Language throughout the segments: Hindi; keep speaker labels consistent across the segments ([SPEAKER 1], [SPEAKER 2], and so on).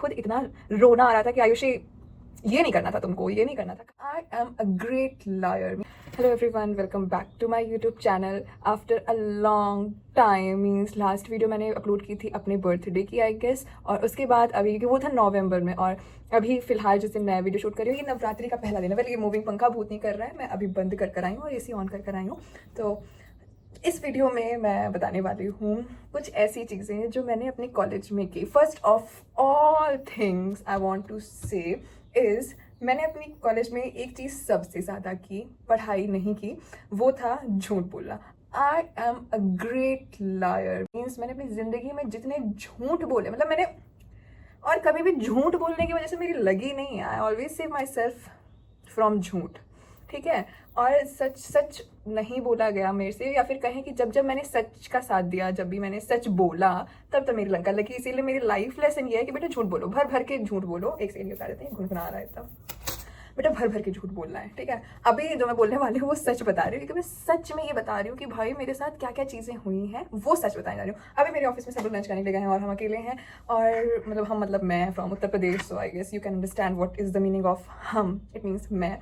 [SPEAKER 1] खुद इतना रोना आ रहा था कि आयुषी ये नहीं करना था तुमको, ये नहीं करना था। I am a great liar. Hello everyone, welcome back to my YouTube channel after a long time. Means last video मैंने अपलोड की थी अपने बर्थडे की आई गेस, और उसके बाद अभी वो था नवंबर में, और अभी फिलहाल जिस दिन मैं वीडियो शूट कर रही हूँ ये नवरात्रि का पहला दिन है। वेल ये मूविंग पंखा भूत नहीं कर रहा है, मैं अभी बंद कर आई हूँ और एसी ऑन कर आई हूँ। तो इस वीडियो में मैं बताने वाली हूँ कुछ ऐसी चीज़ें जो मैंने अपने कॉलेज में की। First of all things I want to say is, मैंने अपनी कॉलेज में एक चीज़ सबसे ज़्यादा की, पढ़ाई नहीं की, वो था झूठ बोलना। आई am a great lawyer. Means मैंने अपनी ज़िंदगी में जितने झूठ बोले, मतलब मैंने, और कभी भी झूठ बोलने की वजह से मेरी लगी नहीं। I always save my self from झूठ, ठीक है। और सच सच नहीं बोला गया मेरे से, या फिर कहें कि जब जब मैंने सच का साथ दिया, जब भी मैंने सच बोला तब तो मेरी लंका लगी। इसीलिए मेरी लाइफ लेसन ये है कि बेटा झूठ बोलो, भर भर के झूठ बोलो। एक सेकंड बता देते हैं, गुनगुना रहा है तब। बेटा भर भर के झूठ बोलना है, ठीक है। अभी जो मैं बोलने वाली हूँ वो सच बता रही हूँ, क्योंकि मैं सच में ये बता रही हूँ कि भाई मेरे साथ क्या क्या चीज़ें हुई हैं वो सच बताने जा रही हूँ। अभी मेरे ऑफिस में सब लोग लंच करने लगे हैं और हम अकेले हैं, और मतलब मैं from Uttar Pradesh, so I guess you can understand what is the meaning of हम। इट मीन्स मैं।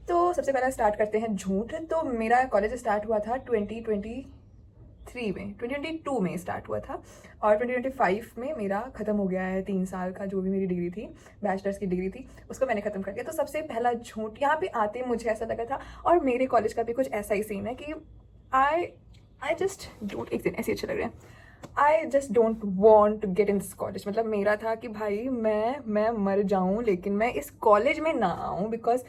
[SPEAKER 1] तो सबसे पहले स्टार्ट करते हैं झूठ। तो मेरा कॉलेज स्टार्ट हुआ था 2022 में स्टार्ट हुआ था, और 2025 में मेरा ख़त्म हो गया है। 3 साल का जो भी मेरी डिग्री थी, बैचलर्स की डिग्री थी, उसको मैंने ख़त्म कर दिया। तो सबसे पहला झूठ यहाँ पे आते मुझे ऐसा लगा था, और मेरे कॉलेज का भी कुछ ऐसा ही सीन है कि आई जस्ट डोंट, एक दिन ऐसे अच्छे लग रहे हैं, I just don't want to get in this college. मतलब मेरा था कि भाई मैं मर जाऊँ लेकिन मैं इस कॉलेज में ना आऊँ, because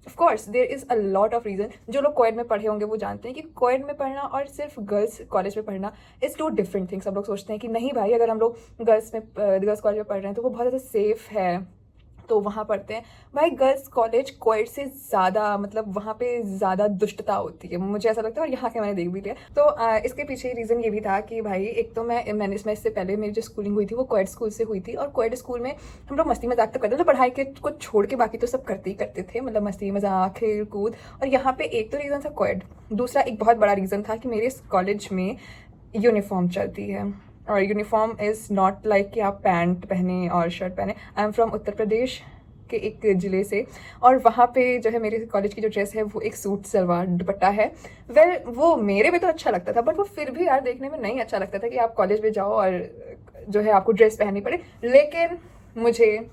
[SPEAKER 1] of course there is a lot of reason. जो लोग कोएड में पढ़े होंगे वो जानते हैं कि कोएड में पढ़ना और सिर्फ गर्ल्स कॉलेज में पढ़ना इज़ टू डिफरेंट थिंग्स। सब लोग सोचते हैं कि नहीं भाई, अगर हम लोग गर्ल्स कॉलेज में पढ़ रहे हैं तो वो बहुत ज़्यादा सेफ़ है, तो वहाँ पढ़ते हैं। भाई गर्ल्स कॉलेज कोएड से ज़्यादा, मतलब वहाँ पे ज़्यादा दुष्टता होती है, मुझे ऐसा लगता है, और यहाँ के मैंने देख भी लिया। तो इसके पीछे रीज़न ये भी था कि भाई एक तो मैंने इससे पहले मेरी जो स्कूलिंग हुई थी वो कोएड स्कूल से हुई थी, और कोएड स्कूल में हम लोग मस्ती मजाक तो करते थे, तो पढ़ाई के को छोड़ के बाकी तो सब करते ही करते थे, मतलब मस्ती मजाक खेल कूद। और यहाँ पे एक तो रीज़न था कोएड, दूसरा एक बहुत बड़ा रीज़न था कि मेरे कॉलेज में यूनिफॉर्म चलती है, और यूनिफॉर्म इज़ नॉट लाइक कि आप पैंट पहने और शर्ट पहने। आई एम फ्रॉम उत्तर प्रदेश के एक ज़िले से, और वहाँ पे जो है मेरे कॉलेज की जो ड्रेस है वो एक सूट सलवार दुपट्टा है। वेल वो मेरे में तो अच्छा लगता था, बट वो फिर भी यार देखने में नहीं अच्छा लगता था कि आप कॉलेज में जाओ और जो है आपको ड्रेस पहननी पड़े। लेकिन मुझे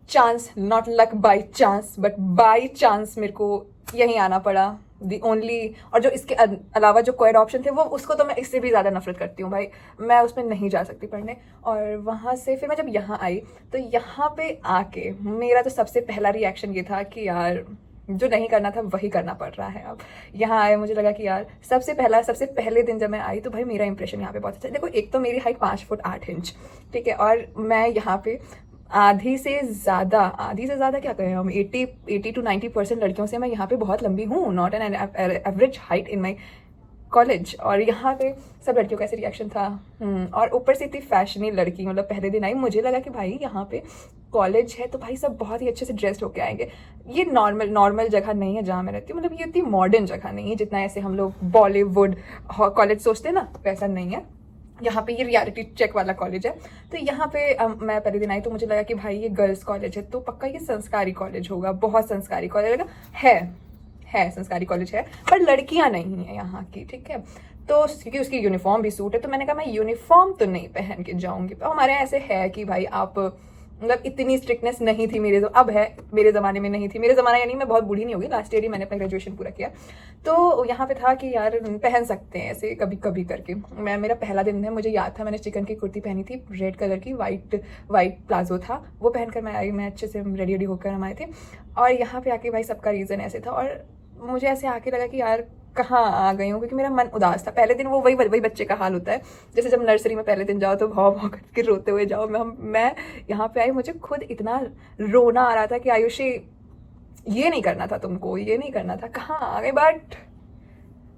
[SPEAKER 1] chance, not luck, by chance, but by chance मेरे को यहीं आना पड़ा। दी ओनली, और जो इसके अलावा जो कोएड ऑप्शन थे वो, उसको तो मैं इससे भी ज़्यादा नफरत करती हूँ भाई, मैं उसमें नहीं जा सकती पढ़ने। और वहाँ से फिर मैं जब यहाँ आई, तो यहाँ पे आके मेरा तो सबसे पहला रिएक्शन ये था कि यार जो नहीं करना था वही करना पड़ रहा है। अब यहाँ आए मुझे लगा कि यार सबसे पहले दिन जब मैं आई तो भाई मेरा इंप्रेशन यहाँ पे बहुत अच्छा है। देखो एक तो मेरी हाइट 5 फुट 8 इंच, ठीक है, और मैं यहाँ पे आधी से ज़्यादा क्या कहें हम, 80 to 90% लड़कियों से मैं यहाँ पे बहुत लंबी हूँ, not an average height in my college. और यहाँ पे सब लड़कियों का ऐसे रिएक्शन था। और ऊपर से इतनी फैशनी लड़की, मतलब पहले दिन आई, मुझे लगा कि भाई यहाँ पे कॉलेज है तो भाई सब बहुत ही अच्छे से ड्रेस्ड होके आएंगे। ये नॉर्मल जगह नहीं है जहाँ मैं रहती हूँ, मतलब ये इतनी मॉडर्न जगह नहीं है जितना ऐसे हम लोग बॉलीवुड कॉलेज सोचते हैं ना, वैसा नहीं है। यहाँ पे ये रियलिटी चेक वाला कॉलेज है। तो यहाँ पे मैं पहले दिन आई तो मुझे लगा कि भाई ये गर्ल्स कॉलेज है तो पक्का ये संस्कारी कॉलेज होगा, बहुत संस्कारी कॉलेज है संस्कारी कॉलेज है, पर लड़कियां नहीं है यहाँ की, ठीक है। तो क्योंकि उसकी यूनिफॉर्म भी सूट है, तो मैंने कहा मैं यूनिफॉर्म तो नहीं पहन के जाऊंगी। तो हमारे यहाँ ऐसे है कि भाई आप, मतलब इतनी स्ट्रिक्टनेस नहीं थी मेरे, तो अब है, मेरे ज़माने में नहीं थी। मेरे ज़माना यानी मैं बहुत बूढ़ी नहीं होगी, लास्ट ईयर ही मैंने अपना ग्रेजुएशन पूरा किया। तो यहाँ पे था कि यार पहन सकते हैं ऐसे कभी कभी करके। मेरा पहला दिन है, मुझे याद था मैंने चिकन की कुर्ती पहनी थी, रेड कलर की, वाइट प्लाजो था, वो पहनकर मैं आई, मैं अच्छे से रेडी होकर हम आए थे। और यहाँ पे आके भाई सबका रीज़न ऐसे था, और मुझे ऐसे आके लगा कि यार कहाँ आ गई हूँ, क्योंकि मेरा मन उदास था। पहले दिन वो वही बच्चे का हाल होता है, जैसे जब नर्सरी में पहले दिन जाओ तो भाव करके रोते हुए जाओ। मैं यहाँ पे आई, मुझे खुद इतना रोना आ रहा था कि आयुषी ये नहीं करना था तुमको, ये नहीं करना था, कहाँ आ गए, बट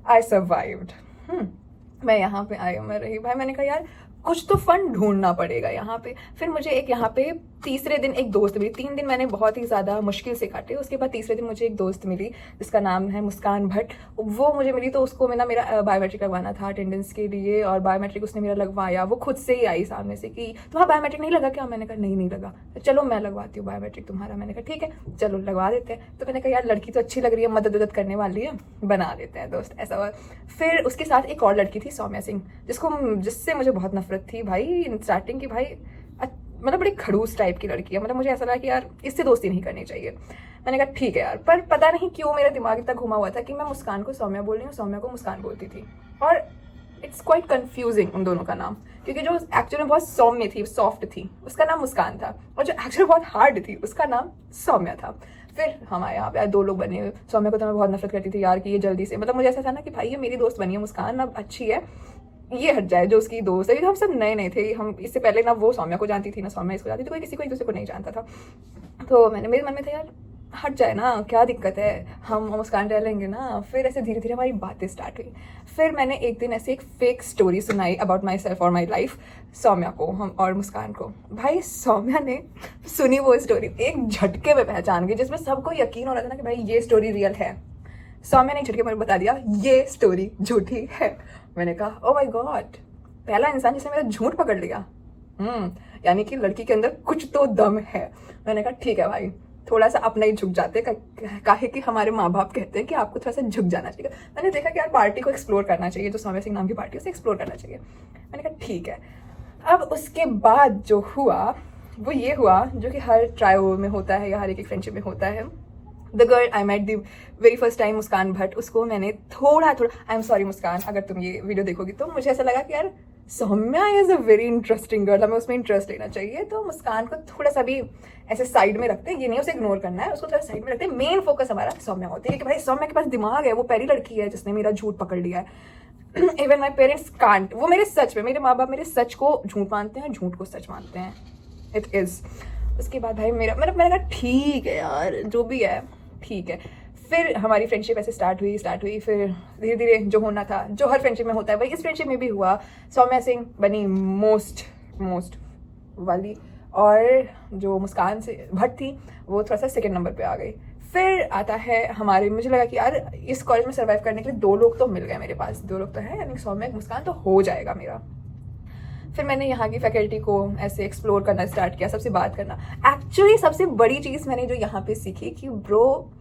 [SPEAKER 1] आई सर्वाइव्ड। मैं यहाँ पे आई, मैं रही भाई। मैंने कहा यार कुछ तो फन ढूंढना पड़ेगा यहाँ पे। फिर मुझे एक यहाँ पे तीसरे दिन एक दोस्त मिली। 3 दिन मैंने बहुत ही ज़्यादा मुश्किल से काटे। उसके बाद तीसरे दिन मुझे एक दोस्त मिली जिसका नाम है मुस्कान भट्ट। वो मुझे मिली तो उसको मेरा बायोमेट्रिक लगवाना था अटेंडेंस के लिए, और बायोमेट्रिक उसने मेरा लगवाया। वो खुद से ही आई सामने से कि तुम्हारा बायोमेट्रिक नहीं लगा क्या? मैंने कहा नहीं लगा। चलो मैं लगवाती हूँ बायोमेट्रिक तुम्हारा। मैंने कहा ठीक है चलो लगवा देते हैं। तो मैंने कहा यार लड़की तो अच्छी लग रही है, मदद करने वाली है, बना देते हैं दोस्त, ऐसा हुआ। फिर उसके साथ एक और लड़की थी सौम्या सिंह, जिससे मुझे बहुत नफरत थी भाई स्टार्टिंग की। भाई मतलब बड़ी खड़ूस टाइप की लड़की है, मतलब मुझे ऐसा लगा कि यार इससे दोस्ती नहीं करनी चाहिए। मैंने कहा ठीक है यार, पर पता नहीं क्यों मेरा दिमाग इतना घुमा हुआ था कि मैं मुस्कान को सौम्या बोल रही हूँ, सौम्या को मुस्कान बोलती थी। और इट्स क्वाइट कंफ्यूजिंग उन दोनों का नाम, क्योंकि जो एक्चुअली में बहुत सौम्य थी, सॉफ्ट थी, उसका नाम मुस्कान था, और जो एक्चुअली बहुत हार्ड थी उसका नाम सौम्या था। फिर हमारे यहाँ पे 2 लोग बने। सौम्या को तो मैं बहुत नफरत करती थी यार कि ये जल्दी से, मतलब मुझे ऐसा था ना कि भाई ये मेरी दोस्त बनी है मुस्कान, अब अच्छी है, ये हट जाए जो उसकी दोस्त है। हम सब नए थे, हम इससे पहले ना वो सौम्या को जानती थी ना सौम्या इसको जानती थी, कोई किसी को एक दूसरे को नहीं जानता था। तो मेरे मन में था यार हट जाए ना, क्या दिक्कत है, हम मुस्कान रह लेंगे ना। फिर ऐसे धीरे धीरे हमारी बातें स्टार्ट हुई। फिर मैंने एक दिन ऐसे एक फेक स्टोरी सुनाई अबाउट माई सेल्फ और माई लाइफ सौम्या को हम और मुस्कान को। भाई सौम्या ने सुनी वो स्टोरी, एक झटके में पहचान गई, जिसमें सबको यकीन हो रहा था ना कि भाई ये स्टोरी रियल है। सौम्या ने झटके में बता दिया ये स्टोरी झूठी है। मैंने कहा ओ माय गॉड, पहला इंसान जिसने मेरा झूठ पकड़ लिया। यानी कि लड़की के अंदर कुछ तो दम है। मैंने कहा ठीक है भाई, थोड़ा सा अपना ही झुक जाते, काहे कि हमारे माँ बाप कहते हैं कि आपको थोड़ा सा झुक जाना चाहिए। मैंने देखा कि यार पार्टी को एक्सप्लोर करना चाहिए, जो सौम्या सिंह नाम की पार्टी है उसे एक्सप्लोर करना चाहिए। मैंने कहा ठीक है। अब उसके बाद जो हुआ वो ये हुआ जो कि हर ट्रायो में होता है या हर एक फ्रेंडशिप में होता है। The girl I met the very first time Muskan Bhatt, उसको मैंने थोड़ा आई एम सॉरी मुस्कान अगर तुम ये वीडियो देखोगी तो, मुझे ऐसा लगा कि यार Saumya is a very interesting girl, हमें उसमें इंटरेस्ट लेना चाहिए। तो मुस्कान को थोड़ा सा भी ऐसे साइड में रखते हैं, ये नहीं उसे इग्नोर करना है, उसको थोड़ा साइड में रखते हैं। मेन फोकस हमारा सौम्या होती है कि भाई सौम्या के पास दिमाग है, वो पहली लड़की है जिसने मेरा झूठ पकड़ लिया है। इवन माई पेरेंट्स कांट, वो मेरे सच में, मेरे माँ बाप मेरे सच को झूठ मानते हैं, झूठ को सच मानते हैं। It is. उसके बाद भाई मैंने कहा ठीक है यार जो भी है ठीक है। फिर हमारी फ्रेंडशिप ऐसे स्टार्ट हुई। फिर धीरे धीरे जो होना था, जो हर फ्रेंडशिप में होता है, भाई इस फ्रेंडशिप में भी हुआ। सौम्या सिंह बनी मोस्ट वाली, और जो मुस्कान से भट्ट थी वो थोड़ा सा सेकंड नंबर पे आ गई। फिर आता है हमारे, मुझे लगा कि यार इस कॉलेज में सर्वाइव करने के लिए 2 लोग तो मिल गए मेरे पास, 2 लोग तो है, यानी सौम्या मुस्कान तो हो जाएगा मेरा। फिर मैंने यहाँ की फैकल्टी को ऐसे एक्सप्लोर करना स्टार्ट किया, सबसे बात करना। एक्चुअली सबसे बड़ी चीज़ मैंने जो यहाँ पे सीखी कि bro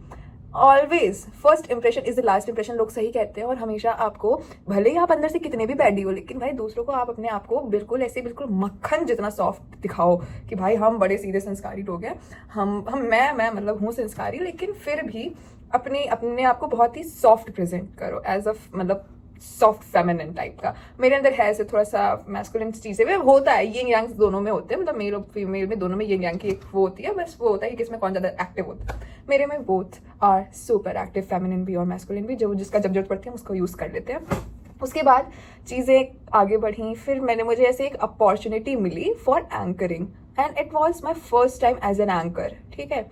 [SPEAKER 1] always first impression is the last impression, लोग सही कहते हैं। और हमेशा आपको, भले ही आप अंदर से कितने भी बैडी हो, लेकिन भाई दूसरों को आप अपने आप को बिल्कुल मक्खन जितना सॉफ्ट दिखाओ कि भाई हम बड़े सीधे संस्कारी लोग हैं, मैं मतलब हूँ संस्कारी, लेकिन फिर भी अपने आप को बहुत ही सॉफ्ट प्रेजेंट करो, एज अ मतलब सॉफ्ट फेमिनिन टाइप का। मेरे अंदर है ऐसे थोड़ा सा मैस्कुलिन चीज़ें में होता है, ये यांग दोनों में होते हैं, मतलब मेल और फीमेल में दोनों में ये यांग की एक वो होती है, बस वो होता है कि किसमें कौन ज़्यादा एक्टिव होता है। मेरे में both are super active, feminine भी और मैस्कुलिन भी, जो जिसका जब जरूरत पड़ती है हम उसको यूज़ कर लेते हैं। उसके बाद चीज़ें आगे बढ़ी। फिर मुझे ऐसे एक अपॉर्चुनिटी मिली for anchoring, and it was my first time as an anchor. ठीक है,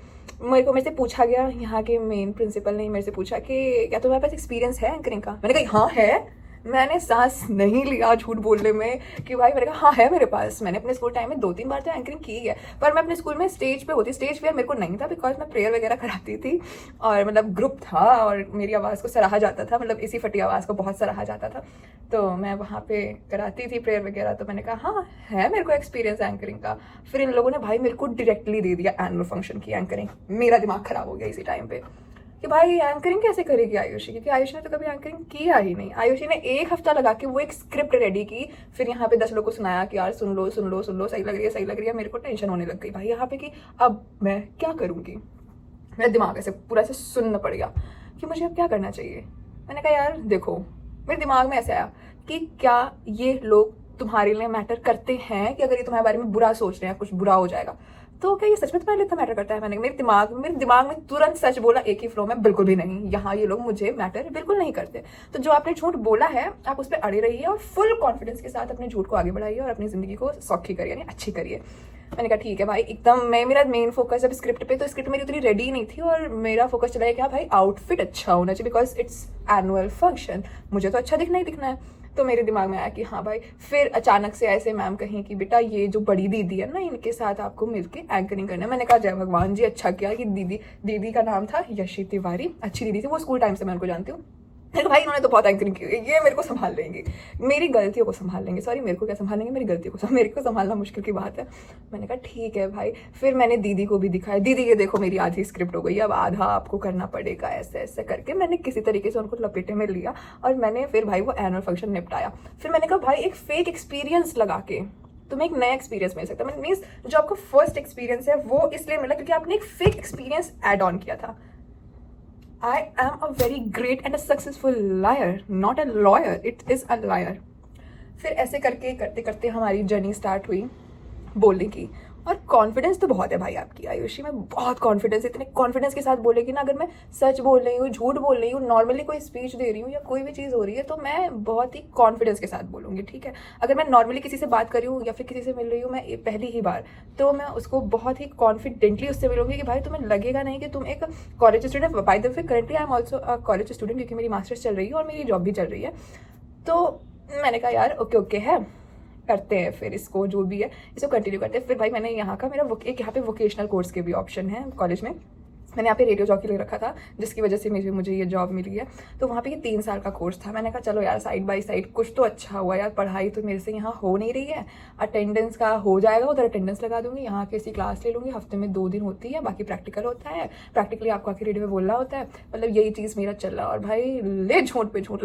[SPEAKER 1] मेरे से पूछा गया, यहाँ के मेन प्रिंसिपल ने मेरे से पूछा कि क्या तुम्हारे पास एक्सपीरियंस है एंकरिंग का? मैंने कहा हाँ है। मैंने सांस नहीं लिया झूठ बोलने में कि भाई, मैंने कहा हाँ है मेरे पास। मैंने अपने स्कूल टाइम में 2-3 बार तो एंकरिंग की है, पर मैं अपने स्कूल में स्टेज पे होती, स्टेज फेयर मेरे को नहीं था, बिकॉज मैं प्रेयर वगैरह कराती थी, और मतलब ग्रुप था और मेरी आवाज़ को सराहा जाता था, मतलब इसी फटी आवाज़ को बहुत सराहा जाता था, तो मैं वहाँ पे कराती थी प्रेयर वगैरह। तो मैंने कहा हाँ है मेरे को एक्सपीरियंस एंकरिंग का। फिर इन लोगों ने भाई मेरे को डायरेक्टली दे दिया एनुअल फंक्शन की एंकरिंग। मेरा दिमाग खराब हो गया इसी टाइम पे कि भाई एंकरिंग कैसे करेगी आयुषी, क्योंकि आयुषी ने तो कभी एंकरिंग किया ही नहीं। आयुषी ने 1 हफ्ता लगा के वो एक स्क्रिप्ट रेडी की, फिर यहाँ पे 10 लोगों को सुनाया कि यार सुन लो सही लग रही है। मेरे को टेंशन होने लग गई भाई यहाँ पे कि अब मैं क्या करूँगी। मेरा दिमाग ऐसे पूरा ऐसे सुनना पड़ गया कि मुझे अब क्या करना चाहिए। मैंने कहा यार देखो, मेरे दिमाग में ऐसे आया कि क्या ये लोग तुम्हारे लिए मैटर करते हैं, कि अगर ये तुम्हारे बारे में बुरा सोच रहे हैं, कुछ बुरा हो जाएगा, तो क्या ये सच में तुम्हारे लिए इतना मैटर करता है? मैंने मेरे दिमाग में तुरंत सच बोला एक ही फ्लो में, बिल्कुल भी नहीं, यहाँ ये लोग मुझे मैटर बिल्कुल नहीं करते। तो जो आपने झूठ बोला है आप उस पर अड़े रहिए और फुल कॉन्फिडेंस के साथ अपने झूठ को आगे बढ़ाइए और अपनी जिंदगी को सौखी करिए, यानी अच्छी करिए। मैंने कहा ठीक है भाई, एकदम मेरा मेन फोकस अब स्क्रिप्ट पे, तो स्क्रिप्ट मेरी उतनी रेडी नहीं थी और मेरा फोकस चला है कि हाँ भाई आउटफिट अच्छा होना चाहिए, बिकॉज इट्स एनुअल फंक्शन, मुझे तो अच्छा दिखना ही दिखना है। तो मेरे दिमाग में आया कि हाँ भाई, फिर अचानक से ऐसे मैम कहीं कि बेटा ये जो बड़ी दीदी है ना, इनके साथ आपको मिलके एंकरिंग करना है। मैंने कहा जय भगवान जी, अच्छा किया कि दीदी का नाम था यशी तिवारी, अच्छी दीदी थी वो, स्कूल टाइम से मैं उनको जानती हूँ। मैंने भाई इन्होंने तो बहुत एंकरिंग की, ये मेरे को संभाल लेंगे, मेरी गलतियों को संभाल लेंगे, सॉरी मेरे को क्या संभालेंगे, मेरी गलतियों को, मेरे को संभालना मुश्किल की बात है। मैंने कहा ठीक है भाई। फिर मैंने दीदी को भी दिखाया, दीदी ये देखो मेरी आधी स्क्रिप्ट हो गई, अब आधा आपको करना पड़ेगा, ऐसे ऐसे करके मैंने किसी तरीके से उनको लपेटे में लिया और मैंने फिर भाई वो एनुअल फंक्शन निपटाया। फिर मैंने कहा भाई एक फेक एक्सपीरियंस लगा के तुम्हें एक नया एक्सपीरियंस मिल सकता है। मीन्स जो आपको फर्स्ट एक्सपीरियंस है वो इसलिए मिला क्योंकि आपने एक फेक एक्सपीरियंस ऐड ऑन किया था। I am a very great and a successful liar, not a lawyer. It is a liar. फिर ऐसे करके करते करते हमारी जर्नी स्टार्ट हुई बोलने की। और कॉन्फिडेंस तो बहुत है भाई आपकी आयुषी में, बहुत कॉन्फिडेंस, इतने कॉन्फिडेंस के साथ बोलेगी ना, अगर मैं सच बोल रही हूँ, झूठ बोल रही हूँ, नॉर्मली कोई स्पीच दे रही हूँ या कोई भी चीज़ हो रही है तो मैं बहुत ही कॉन्फिडेंस के साथ बोलूँगी, ठीक है। अगर मैं नॉर्मली किसी से बात कर रही हूँ या फिर किसी से मिल रही हूँ मैं पहली ही बार, तो मैं उसको बहुत ही कॉन्फिडेंटली उससे मिलूंगी कि भाई तुम्हें लगेगा नहीं कि तुम एक college student. By the way currently I am also college student, क्योंकि मेरी मास्टर्स चल रही है और मेरी जॉब भी चल रही है। तो मैंने कहा यार ओके है, करते हैं फिर इसको, जो भी है इसको कंटिन्यू करते हैं। फिर भाई मैंने यहाँ का मेरा एक यहाँ पे वोकेशनल कोर्स के भी ऑप्शन है कॉलेज में, मैंने यहाँ पे रेडियो जॉकी ले रखा था जिसकी वजह से मुझे ये जॉब मिली है। तो वहाँ पे ये 3 साल का कोर्स था। मैंने कहा चलो यार साइड बाय साइड कुछ तो अच्छा हुआ यार, पढ़ाई तो मेरे से यहाँ हो नहीं रही है, अटेंडेंस का हो जाएगा, उधर अटेंडेंस लगा दूंगी, यहाँ की क्लास ले लूँगी, हफ्ते में 2 दिन होती है, बाकी प्रैक्टिकल होता है, प्रैक्टिकली आपको आके रेडियो में बोलना होता है, मतलब यही चीज़ मेरा चल रहा। और भाई ले झूठ पे झूठ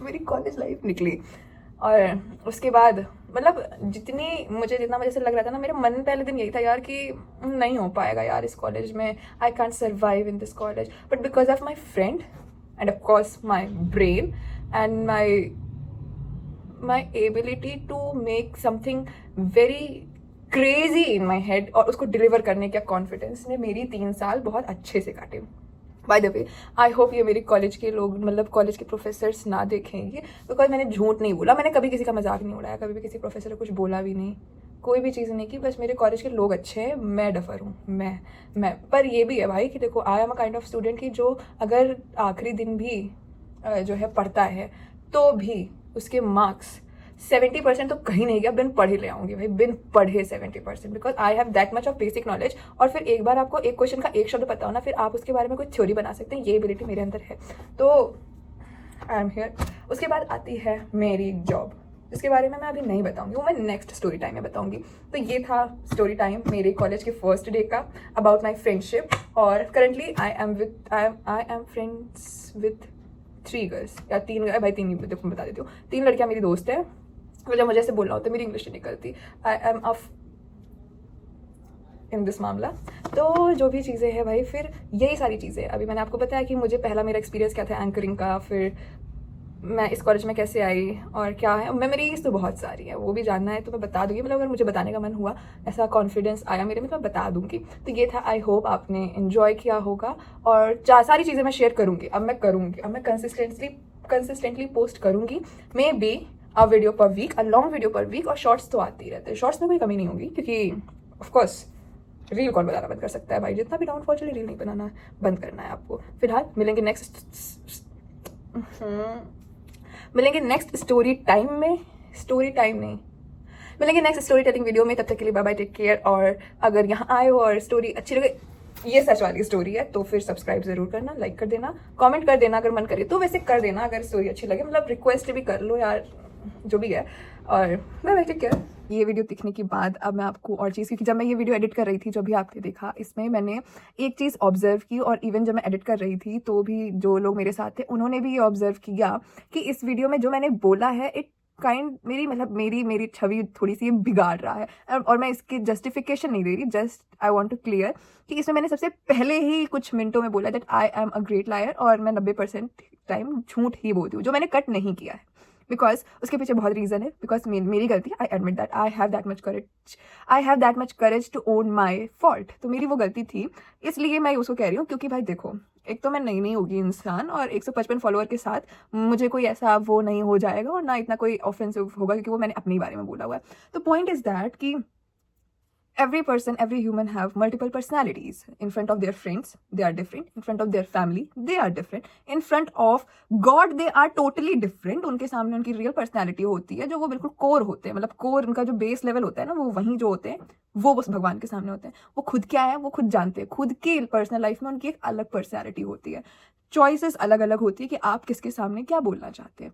[SPEAKER 1] मेरी कॉलेज लाइफ निकली। और उसके बाद मतलब जितना मुझे से लग रहा था ना, मेरे मन में पहले दिन यही था यार कि नहीं हो पाएगा यार इस कॉलेज में, I can't survive in this college, but because of my friend and of course my brain and my ability to make something very crazy in my head और उसको डिलीवर करने का कॉन्फिडेंस ने मेरी 3 साल बहुत अच्छे से काटे। By the way I hope ये मेरी कॉलेज के लोग, मतलब कॉलेज के प्रोफेसर्स ना देखेंगे, बिकॉज मैंने झूठ नहीं बोला, मैंने कभी किसी का मजाक नहीं उड़ाया, कभी भी किसी प्रोफेसर ने कुछ बोला भी नहीं, कोई भी चीज़ नहीं की, बस मेरे कॉलेज के लोग अच्छे हैं, मैं डफर हूँ, मैं पर ये भी है भाई कि देखो आई am a kind of student की जो अगर आखिरी दिन भी जो है पढ़ता है तो भी उसके मार्क्स 70% तो कहीं नहीं गया, बिन पढ़े ले आऊंगी भाई, बिन पढ़े 70%, because I have that much of basic knowledge. और फिर एक बार आपको एक क्वेश्चन का एक शब्द पता हो ना, फिर आप उसके बारे में कोई थ्योरी बना सकते हैं, ये एबिलिटी मेरे अंदर है, तो आई एम हियर। उसके बाद आती है मेरी जॉब, जिसके बारे में मैं अभी नहीं बताऊंगी, वो मैं नेक्स्ट स्टोरी टाइम में बताऊंगी। तो ये था स्टोरी टाइम मेरे कॉलेज के फर्स्ट डे का, अबाउट माई फ्रेंडशिप। और currently I am friends with 3 girls या 3 भाई, 3 देखो बता देती हूँ, 3 लड़कियाँ मेरी दोस्त है। जब मुझे ऐसे बोलना होता है मेरी इंग्लिश नहीं निकलती, I am of in this मामला। तो जो भी चीज़ें हैं भाई, फिर यही सारी चीज़ें अभी मैंने आपको बताया कि मुझे पहला मेरा एक्सपीरियंस क्या था एंकरिंग का, फिर मैं इस कॉलेज में कैसे आई और क्या है, मेमोरीज तो बहुत सारी है, वो भी जानना है तो मैं बता दूंगी, मतलब अगर मुझे बताने का मन हुआ, ऐसा कॉन्फिडेंस आया मेरे में तो मैं बता दूंगी। तो ये था, आई होप आपने इन्जॉय किया होगा और सारी चीज़ें मैं शेयर करूँगी, अब मैं कंसिस्टेंटली पोस्ट करूँगी, may be a video per week, a long video per week, और शॉर्ट्स तो आते ही रहते हैं, शॉर्ट्स में कोई कमी नहीं होगी क्योंकि ऑफकोर्स रील कौन बनाना बंद कर सकता है भाई, जितना भी डाउनफॉल चले रील नहीं बनाना बंद करना है आपको। फिलहाल मिलेंगे नेक्स्ट स्टोरी टाइम में, मिलेंगे नेक्स्ट स्टोरी टेलिंग वीडियो में। तब तक के लिए बाय बाय, टेक केयर। और अगर यहाँ आए हो और स्टोरी अच्छी लगे, ये सच वाली स्टोरी है, तो फिर सब्सक्राइब जरूर करना, लाइक कर देना, कमेंट कर देना अगर मन करे तो, वैसे कर देना अगर स्टोरी अच्छी लगे, मतलब रिक्वेस्ट भी कर लो यार, जो भी है। और बाय बाय, टेक केयर। ये वीडियो दिखने के बाद अब मैं आपको और चीज़, क्योंकि जब मैं ये वीडियो एडिट कर रही थी, जो भी आपने देखा, इसमें मैंने एक चीज़ ऑब्जर्व की, और इवन जब मैं एडिट कर रही थी तो भी जो लोग मेरे साथ थे उन्होंने भी ये ऑब्जर्व किया कि इस वीडियो में जो मैंने बोला है इट मेरी छवि थोड़ी सी बिगाड़ रहा है। और मैं इसकी जस्टिफिकेशन नहीं दे रही, just I want to clear कि इसमें मैंने सबसे पहले ही कुछ मिनटों में बोला that I am a great lawyer, और मैं 90% टाइम झूठ ही बोलती हूँ, जो मैंने कट नहीं किया है, बिकॉज उसके पीछे बहुत रीज़न है, बिकॉज मेरी गलती, I admit that I have that much courage to own my fault. तो मेरी वो गलती थी, इसलिए मैं उसको कह रही हूँ, क्योंकि भाई देखो, एक तो मैं नई होगी इंसान, और 155 फॉलोअर के साथ मुझे कोई ऐसा वो नहीं हो जाएगा, और ना इतना कोई ऑफेंसिव होगा, क्योंकि वो मैंने अपने बारे में बोला हुआ है। तो पॉइंट इज दैट कि every person, every human have multiple personalities. In front of their friends they are different, in front of their family they are different, in front of God they are totally different. उनके सामने उनकी रियल पर्सनैलिटी होती है, जो वो बिल्कुल कोर होते हैं, मतलब कोर उनका जो बेस लेवल होता है ना, वो वहीं जो होते हैं वो बस भगवान के सामने होते हैं। वो खुद क्या है वो खुद जानते हैं, खुद की पर्सनल लाइफ में उनकी एक अलग पर्सनैलिटी होती है, चॉइसेस अलग अलग होती है कि आप किसके सामने क्या बोलना चाहते हैं।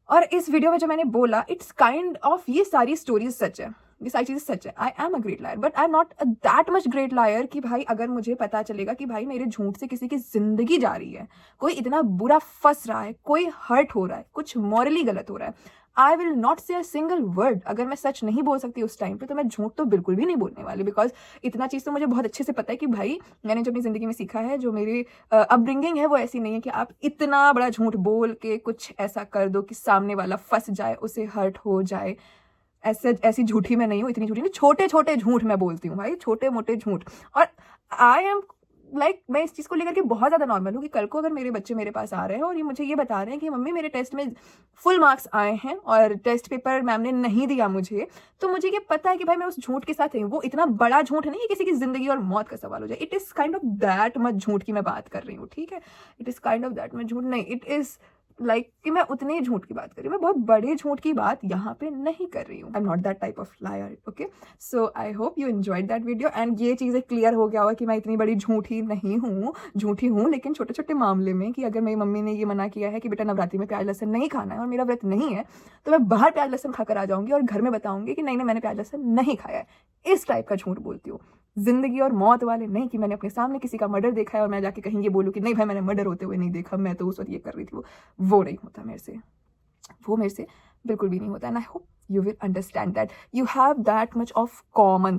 [SPEAKER 1] और इस वीडियो में जो मैंने बोला, इट्स काइंड ऑफ, ये सारी स्टोरीज सच है, ये सारी चीज़ें सच है। आई am a great lawyer, but I am not that much great liar कि भाई अगर मुझे पता चलेगा कि भाई मेरे झूठ से किसी की जिंदगी जा रही है, कोई इतना बुरा फंस रहा है, कोई हर्ट हो रहा है, कुछ मॉरली गलत हो रहा है, आई विल नॉट से अ सिंगल वर्ड। अगर मैं सच नहीं बोल सकती उस टाइम पे, तो मैं झूठ तो बिल्कुल भी नहीं बोलने वाली, बिकॉज इतना चीज़ तो मुझे बहुत अच्छे से पता है कि भाई मैंने जो अपनी ज़िंदगी में सीखा है, जो मेरी अपब्रिंगिंग है, वो ऐसी नहीं है कि आप इतना बड़ा झूठ बोल के कुछ ऐसा कर दो कि सामने वाला फंस जाए, उसे हर्ट हो जाए। ऐसी झूठी मैं नहीं हूँ, इतनी झूठी नहीं, छोटे छोटे झूठ मैं बोलती हूँ भाई, छोटे मोटे झूठ। और आई एम लाइक मैं इस चीज़ को लेकर के बहुत ज़्यादा नॉर्मल हूँ कि कल को अगर मेरे बच्चे मेरे पास आ रहे हैं और ये मुझे ये बता रहे हैं कि मम्मी मेरे टेस्ट में फुल मार्क्स आए हैं और टेस्ट पेपर मैम ने नहीं दिया मुझे, तो मुझे ये पता है कि भाई मैं उस झूठ के साथ हूँ। वो इतना बड़ा झूठ नहीं है किसी की जिंदगी और मौत का सवाल हो जाए। It is kind of that much झूठ की मैं बात कर रही हूँ, ठीक है। It is kind of that much झूठ नहीं, इट इज़ लाइक कि मैं उतने झूठ की बात कर रही हूँ, मैं बहुत बड़े झूठ की बात यहाँ पे नहीं कर रही हूँ। I am not that type of liar, okay. So I hope you enjoyed that video and ये चीज़ें क्लियर हो गया होगा कि मैं इतनी बड़ी झूठी नहीं हूँ, झूठी हूँ लेकिन छोटे छोटे मामले में, कि अगर मेरी मम्मी ने ये मना किया है कि बेटा नवरात्रि में प्याज लहसुन नहीं खाना है और मेरा व्रत नहीं है, तो मैं बाहर प्याज लहसुन खाकर आ जाऊंगी और घर में बताऊंगी कि नहीं नहीं मैंने प्याज लहसुन नहीं खाया है। इस टाइप का झूठ बोलती हूँ, जिंदगी और मौत वाले नहीं कि मैंने अपने सामने किसी का मर्डर देखा है और मैं जाके कहीं ये बोलूँ कि नहीं भाई मैंने मर्डर होते हुए नहीं देखा, मैं तो उस वक्त ये कर रही थी। वो नहीं होता मेरे से, वो मेरे से बिल्कुल भी नहीं होता। And I hope you will understand that you have that much of common